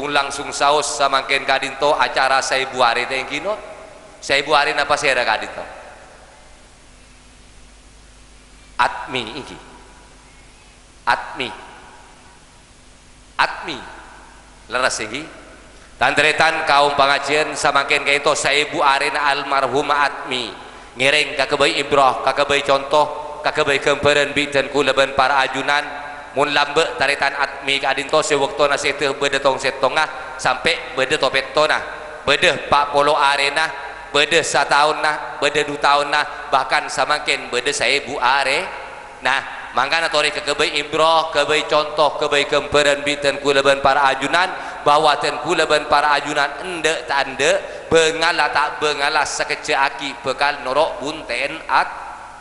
langsung saus samangken kadinto acara saya buari teh kino saya buari apa saya kadinto atmi iki atmi leres iki tandretan kaum pengajian samangken kaito saya buari almarhum atmi ngiring kakebay ibrah kakebay contoh kakebay kemperan bidan kulaban para ajunan mun lambe taritan atmi kadinto sewaktona seteh bede tong setongah sampai bede topetona bede 40 arena bede satahunna bede 2 tahunna bahkan samakin bede 1000 are nah mangkana tori kebay ibrah kebay contoh kebay kemperan bitan kulaban para ajunan bahwa ten kulaban para ajunan ende tande bengala tak bengala sakecea aki bekal norok bunten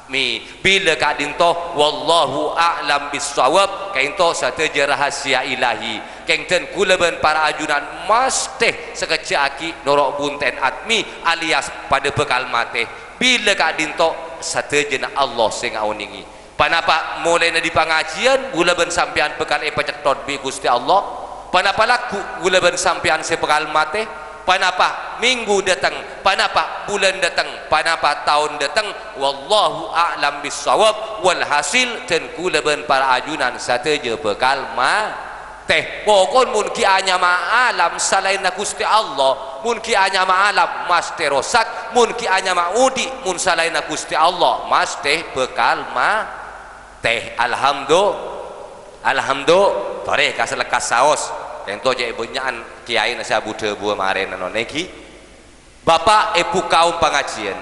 mi bila kadinto wallahu a'lam bissawab kainto sateja rahasia ilahi kengten kulaban para ajunan masteh sekecaki norok bunten atmi alias pada bekal mate bila kadinto sateja Allah sing auningi panapa mulai di pengajian kulaban sampean bekal epacetot bi Gusti Allah panapa laku kulaban sampean sebekal mate panapa minggu datang panapa bulan datang panapa tahun datang wallahu a'lam bissawab walhasil ten kulaban para ajunan sateja bekal ma teh pokon mun ki anya ma alam salain Gusti Allah mun ki anya ma alam mas teh rosak mun ki anya ma udi mun salain Gusti Allah mas teh bekal ma teh alhamdulillah tore kaselekas saos ento je benyaan kiai nasa bude buah maren noneki bapak epu kaum pengajian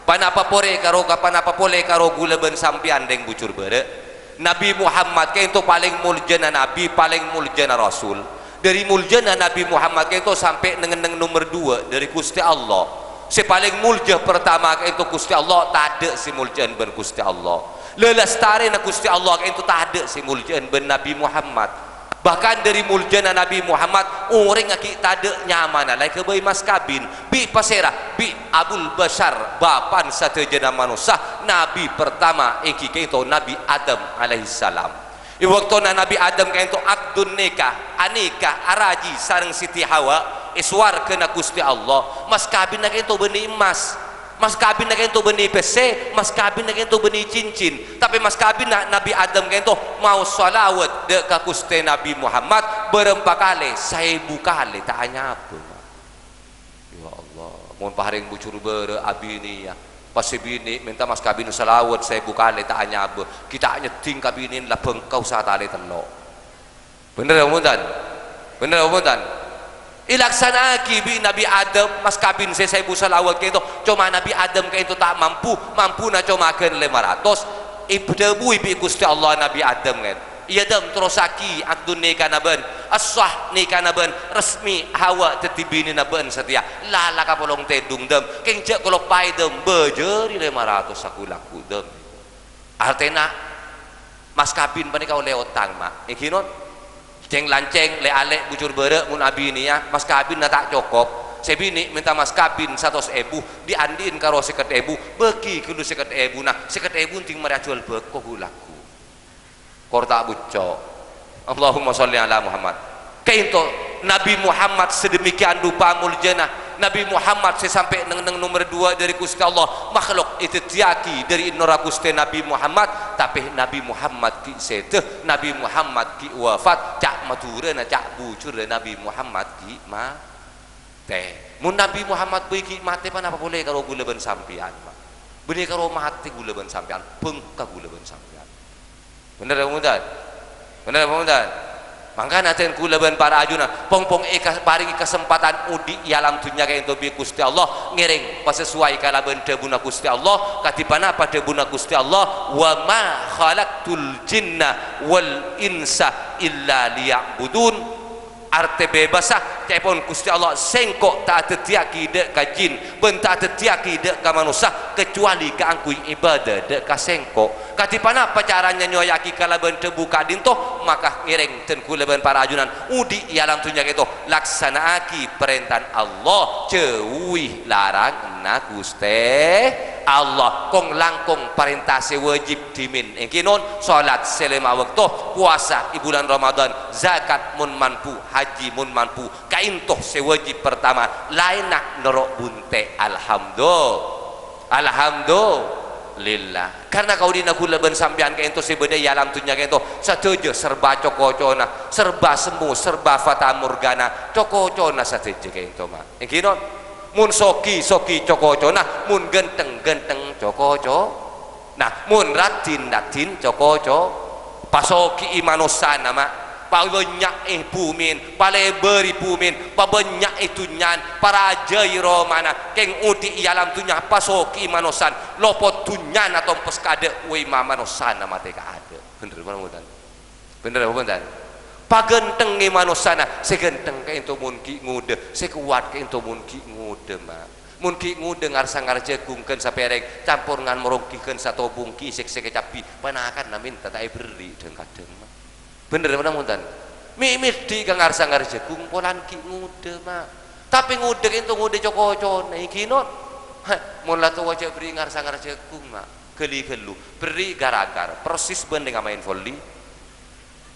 panapa pore karo panapa pole karo gulaban sampian deng bucur bere Nabi Muhammad ke itu paling muljana nabi paling muljana rasul dari muljana Nabi Muhammad ke itu sampai neng nomor 2 dari Gusti Allah si paling mulja pertama ke itu Gusti Allah tak ada si muljaan ben Gusti Allah lelastari na Gusti Allah ke itu tak ada si muljaan ben Nabi Muhammad bahkan dari muljana Nabi Muhammad orang ngaki tade nyaman lai ke bayi mas kabin bi pasera bi Abul Bashar bapan satejana manusia nabi pertama iki kaito Nabi Adam alaihissalam iwaktona Nabi Adam kaito akdun nikah anika araji sareng Siti Hawa iswar kena Gusti Allah mas kabin na kaito benih emas mas kabin na kento beni PC mas kabin na kento beni cincin tapi mas kabin na Nabi Adam kento mau salawat de ka Gusti Nabi Muhammad berempat kali 1000 kali tak hanya apa ya Allah mohon paharing bucur bere abini ya pasti bini minta mas kabin salawat 1000 kali tak hanya apa kita nyeting kabinin lah bengkau satale telok bener omongan bener omongan ilaksana bi Nabi Adam mas kabin saya salawat ke itu cuma Nabi Adam ke itu tak mampu na cuma ke 500 ibdebu ibi Gusti Allah Nabi Adam kan iya dem terusaki akdun nikah naben as-sah nikah naben resmi Hawa tetibini naben setia lala kapolong tedung dem kengcek kalau pai dem bejeri 500 aku laku dem artena mas kabin panik kau leotang mak ikinon ceng lanceng le alek bucur bere mun abi ini ya mas kabin na tak cukup sebini minta mas kabin 100.000 diandin karo 50.000 beki kudu 50.000 nah 50.000 ting merajual beko hulaku korta bucok Allahumma sholli ala Muhammad kainto Nabi Muhammad sedemikian rupa muljana Nabi Muhammad sampai neng nomor 2 dari Gusti Allah makhluk itu tiaki dari nora Gusti Nabi Muhammad tapi Nabi Muhammad ki seteh Nabi Muhammad ki wafat cak maturena cak bucur Nabi Muhammad ki ma teh mun Nabi Muhammad ki mate pan apa boleh kalau gula ben sampean benih karo mati gula ben sampean bengka gula ben sampean bener mudah mangkana ten kulaban para ajuna pong paringi kesempatan udi alam dunya ka ento bi Gusti Allah ngiring pasesuai kalaban debuna Gusti Allah katipana pada debuna Gusti Allah wa ma khalaqtul jinna wal insa illa liya'budun arte bebasah cepon Gusti Allah sengkok tak tetiaki dek ka jin ben tak tetiaki dek ka manusia kecuali ka angkui ibadah dek ka sengkok katipana pacaranya nyoyaki kala ben tebu ka dinto maka ngiring ten kula ben para ajunan udi ialam tunya gitu laksanaaki perintah Allah ceuih larang na Gusti Allah kong langkong perintah sewajib dimin engki non salat selama waktu puasa di bulan Ramadan zakat mun mampu haji mun mampu kaintoh sewajib pertama lain nak nerok bunte alhamdulillah karena kau dina kula ben sampean kaintoh sebeda alam dunya kaintoh sateje serba cokocona serba semu serba fata morgana cokocona sateje kaintoh mah engki non mun soki coko nah mun genteng coko nah mun ratin coko pasoki imanusan nama pabanyak pumin paleberi pumin pabanyak itu nyan para jai romana keng uti ialam tunya pasoki imanusan lopot tunyan atau peskade we mamanusan nama teka ada bener bener pagenteng nge manusana segenteng ke into munki ngude sekuat ke into munki ngude mah munki ngude ngarsa ngarjegungkeun sapereng campur ngan merongkikeun satu bungki sek capi panakan namin tatai beri deung kadeng mah bener mana muntan mimiti ka ngarsa ngarjegung polan ki ngude mah tapi ngude into ngude cokocone iki non mun latu wajah beri ngarsa ngarjegung mah geli-gelu beri gara-gara persis bendeng main volley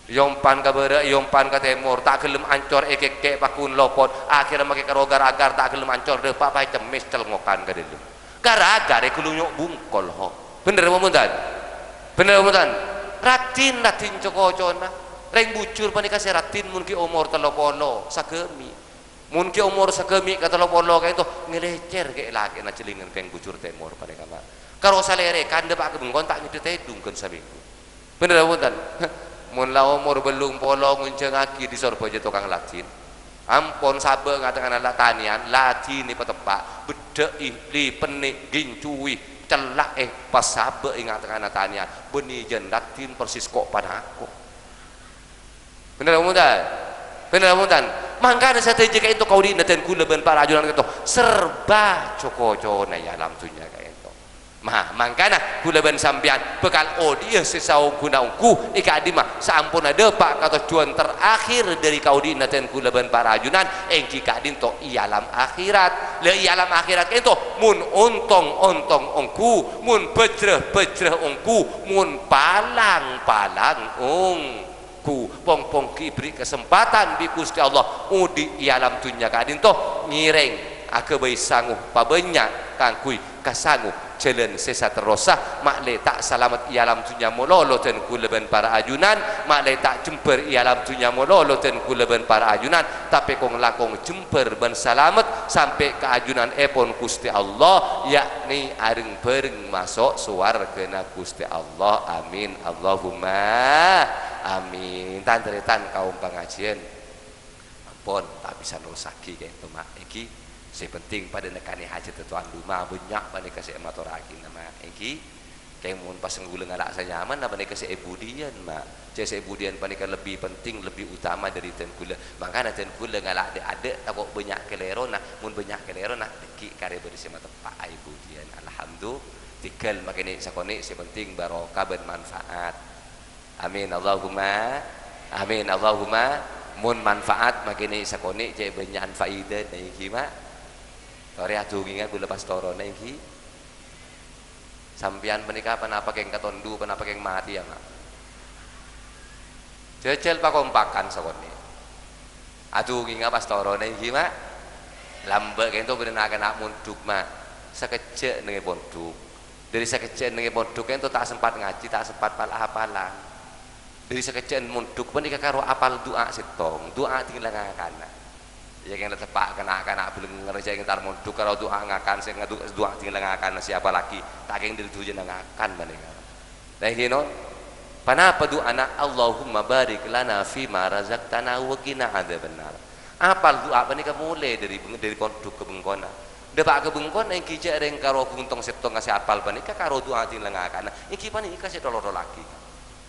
yompan ka beura yompan ka temur tak gelem ancor ekek pakun lopot akhirnya make karogar agar tak gelem ancor deh pak pai cemis celngokan ka dieu gara-gara kulunyuk bungkol ho bener momuntan ratin cokocona reng bucur panika ratin mun ki umur 30 sagemi mun ki umur sagemi ka 30 ka itu ngelecer ke laki na celingan peng bucur temur panika mah karo salere kande pak kebengkon tak ngide tedungkeun sabinggu bener momuntan mun la umur belum polo ngunceng aki di sorbo je tukang latin ampon sabe ngatakan latanian latin ni patepak bedek li penik gincuwi celak pas sabe ngatakan latanian beni jen latin persis kok pada aku bener mudan mangkana strategi ka itu kau di naten kula ben para ajunan itu serba coko-cona ya alam dunya ka itu mah mangkana kula ben sampean bekal dia sesau gunaungku ika adima saampun ada pak kata tujuan terakhir dari kau di naten kula ben para ajunan engki ka dinto ialam akhirat le ialam akhirat itu mun ontong ongku mun pecreh ongku mun palang ongku pong kibri kesempatan di Gusti Allah udi ialam dunya ka dinto ngireng akebai sanguh pabanyak kangkui kasanguh jalan sesa terosa mak le tak selamat ialam dunya mololo ten kuleben para ajunan mak le tak jemper ialam dunya mololo ten kuleben para ajunan tapi kong lakong jemper ben selamat sampai ke ajunan epon Gusti Allah yakni areng bareng masuk suwargana Gusti Allah amin Allahumma amin tanteretan kaum pengajian ampun tak bisa nurusaki kayak itu mak iki si penting pada nekani hajat tuan rumah banyak pada kasih maturaki nama iki kayak mun pas nguleng ala saya nyaman apa nih kasih ebudian mak saya ebudian pada lebih penting lebih utama dari ten kula makanya ten kula ngalak ada takut banyak kelero nah mun banyak kelero nah deki kare bersih mata pak ebudian alhamdulillah tikal makanya sakone si penting barokah bermanfaat amin Allahumma mun manfaat makanya sakone cek banyak faidah nih gimana Tore adunginga gula pastorona iki. Sampian menika panapa keng katondu, panapa keng mati ya, Mak. Jejel pakompakan sakone. Adunginga pastorona iki, Mak. Lambe keng to benenaken nak munduk, Mak. Sakejek nenge ponduk. Dari sakejek nenge ponduk ento tak sempat ngaji, tak sempat hafalan. Dari sakejek munduk menika karo apal doa setong, doa tinglangakan. Ya yang tepak kena belum ngerjain ntar monduk kalau doa ngakan saya doa tinggal ngakan siapa lagi tak yang dari tujuan ngakan mereka nah ini non panapa doa anak Allahumma barik lana fima razaqtana wa qina adzabannar apal doa mereka mulai dari ponduk ke bengkona depak ke bengkona yang kijak reng karo kuntong setong ngasih apal mereka karo doa tinggal ngakan iki pan iki kasih dolor lagi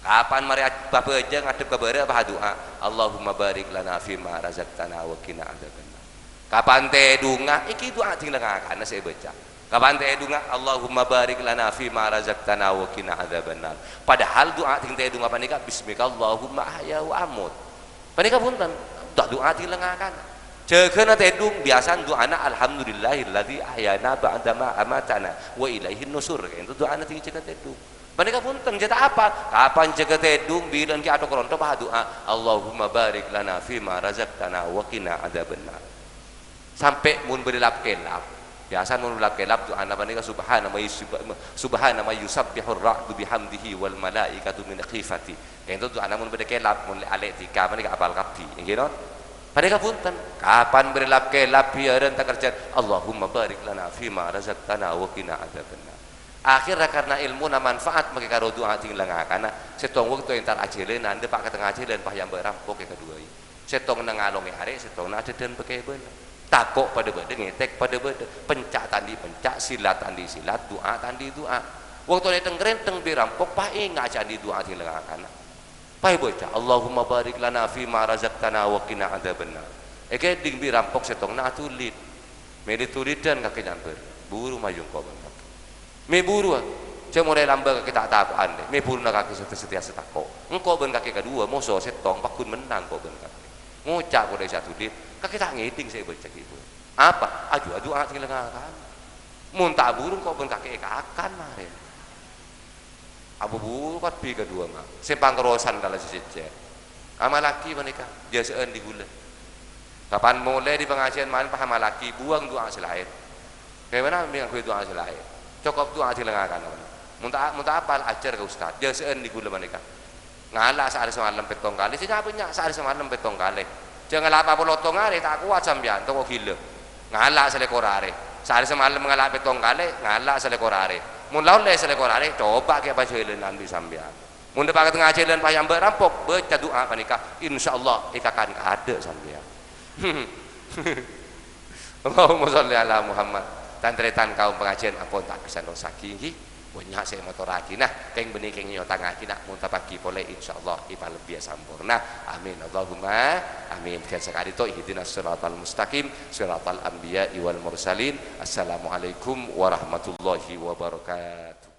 Kapan mari bapak aja ngadep ke bare apa doa? Allahumma barik lana fima razaqtana wa qina adzabannar. Kapan teh dunga iki doa ting lengakan saya baca. Kapan teh dunga Allahumma barik lana fima razaqtana wa qina adzabannar. Padahal doa ting teh dunga panika bismika Allahumma ahya wa amut. Panika punten doa ting lengakan. Ceukeuna teh dung biasa doana alhamdulillahilladzi ahyana ba'da ma amatana wa ilaihin nusur. Itu doana ting ceukeuh teh dung. Mereka pun terjata apa? Kapan jaga tedung bilang ki atau koronto bah doa Allahumma barik lana fima razaqtana wa qina adzabannar. Sampai mun berlap kelap. Biasa mun berlap kelap doa apa nih subhana ma yusabbihur ra'du bihamdihi wal malaikatu min khifati. Itu doa mun berkelap mun alek tika nih apal kapti. Gitu. Mereka pun kapan berlap kelap biaran tak kerja Allahumma barik lana fima razaqtana wa qina adzabannar. Akhirnya karena ilmu na manfaat maka karo doa ting lengakan setong waktu entar ajeleun ande pak ketengah ajeleun pah yang berampok ke kedua ieu setong nang ngalonge are setong na adeun pake beuneu takok pada beude ngetek pada beude pencak tandi pencak silat tandi silat doa tandi doa waktu dateng renteng berampok pah ingat candi doa ting lengakan pah bocah Allahumma barik lana fi ma razaqtana wa qina adzabannar eke ding berampok setong na tulit meli tulidan kaki nyamper buru mayung kau bang me buru saya mulai lamba kaki tak takuan deh me buru nak kaki setia setako engkau ben kaki kedua moso setong pakun menang kau ben kaki ngucap kau dari satu dit kaki tak ngiting saya baca gitu apa aju tinggal ngakan muntah buru kau ben kaki akan mare abu buru kat pi kedua mah sempang kerosan kalau sejejer ama laki menikah jasaan di bulan kapan mulai di pengajian main paham laki buang doa selain kayak mana dengan kue doa selain cukup doa dilengakan muntah apal ajar ke ustad jasaan di gula mereka ngalah sehari semalam petong kali sih punya sehari semalam petong kali jangan apa lotong kali tak kuat sampean toko gila ngalah selekorare sehari semalam ngalah petong kali ngalah selekorare mun lawan le selekorare coba kayak baca jalan di sampean mun depan tengah jalan payang berampok baca doa panika insyaallah ikakan ada sampean Allahumma sholli ala Muhammad tantretan kaum pengajian ampun tak bisa rosaki nggih banyak saya motor lagi nah keng benih keng nyota ngaki nak muntah pagi boleh insyaallah ipa lebih sampurna amin Allahumma amin dan sekali itu ihdinas siratal mustaqim siratal anbiya wal mursalin assalamualaikum warahmatullahi wabarakatuh.